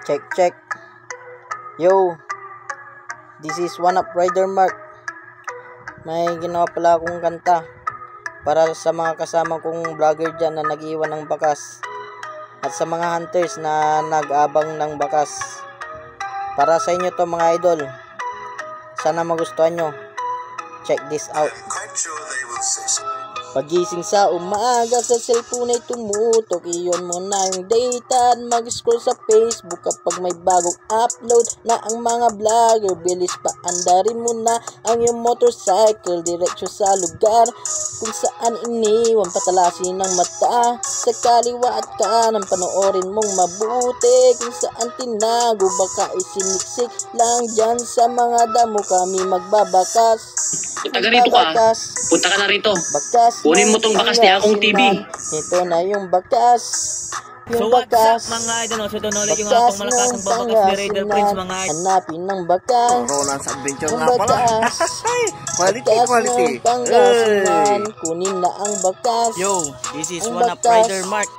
Check, check. Yo, this is One Up Rider Mark. May ginawa pala akong kanta para sa mga kasama kong vlogger dyan na nag-iwan ng bakas, at sa mga hunters na nag-abang ng bakas. Para sa inyo to mga idol. Sana magustuhan nyo. Check this out. Pagising sa umaga, sa cellphone ay tumutok. Iyon mo na yung data at mag-scroll sa Facebook. Kapag may bagong upload na ang mga vlogger, bilis pa andarin mo na ang iyong motorcycle diretso sa lugar kung saan iniwan. Patalasin ng mata sa kaliwa at kanan, panoorin mong mabuti kung saan tinago. Baka isiniksik lang dyan sa mga damo, kami magbabakas. Punta ka rito ka. Punta ka na rito. Bakas. Kunin mo tong bakas ni akong TV. Ito na yung bakas. Yung bakas. Mga idol, so doon ulit yung atong malakasang babakas ni Raider Prince, mga idol. Hanapin ng bakas. Ronald's Adventure Yung nga pala. bakas. Quality, quality. Ng Pangasinan. Kunin na ang bakas. Yo, this is Ang One Up bakas. Rider Mark.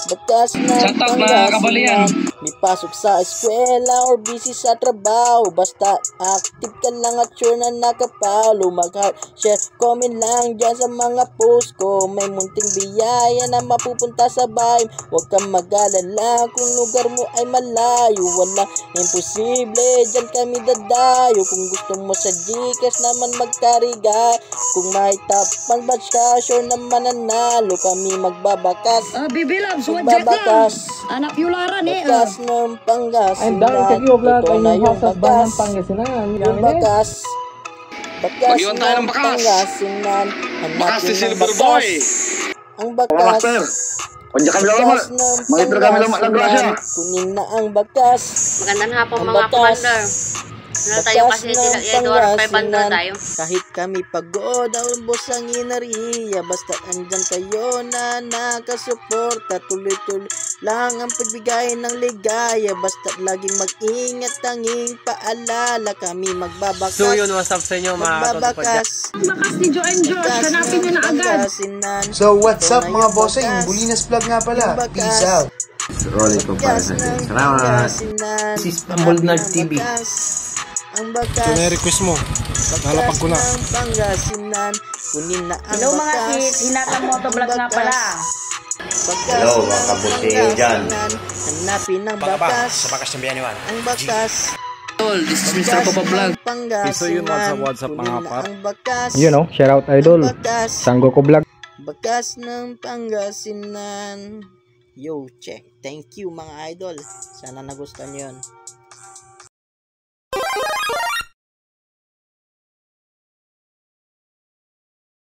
Bakas ng Shut up, mga kabalian. May pasok sa eskwela or busy sa trabaho, basta active ka lang at sure na nakapalo. Mag-heart, share, comment lang dyan sa mga post ko. May munting biyaya na mapupunta sa bahay. Huwag kang mag-alala kung lugar mo ay malayo. Walang imposible, dyan kami dadayo. Kung gusto mo sa Gcash naman magkariga, kung may tapang batch ka, sure naman nanalo. Kami magbabakas. Bibilab, Magbabakas. anak yularan eh. Bakas ng Pangasinan. I'm dahil sa iyo vlog Ito ay na yung yung house of Ban ng bakas. Pangasinan. Yung bakas. Bakas Mag-iwan tayo ng ng bakas. Pangasinan. Bakas ni Hanapin ng Silver bakas. Boy. Ang bakas. Kanya kami lama. Bakas ng Mangitro kami lama ng grasya. Pangasinan. Kunin na ang bakas. Magandang hapon Ang mga bakas. commander. Ano tayo Bakas kasi ng tinag-edward 500 Pangasinan. tayo. Kahit kami pagod, albos ang inariya. Basta andyan kayo na nakasuporta. Tuloy-tuloy lang ang pagbigay ng ligaya. Basta laging mag-ingat, tanging paalala. Kami magbabakas. So yun, what's up sa inyo mga Magbabakas. Ang bakas ni Joe and George, Bakas hanapin nyo na ng agad. Pangasinan. So what's Ito up na mga yung bossing? bakas. Bulinas vlog nga pala. Yung bakas. Peace out. Rolling Bakas comparison. ng Salamat. Pangasinan. This is Humble Nerd Hanapin TV. ang bakas. Ang bakas. Ito na request mo. Lalapag ko na. Bakas ng Pangasinan. Kunin na ang Hello mga bakas. kids, Hinatang Motovlog Ang nga bakas. pala. Bakas Hello, ng mga kabuti Pangasinan. dyan. Hanapin ng bakas. bakas ng Biyaniwan. Ang bakas. Tol, this is Mr. Bakas Papa Vlog. ng Pangasinan. So yun, what's up, mga Kunin na par? ang bakas. You know, shout out idol. Ang bakas. Sanggo ko vlog. Bakas ng Pangasinan. Yo, check. Thank you mga idol. Sana nagustuhan nyo yun.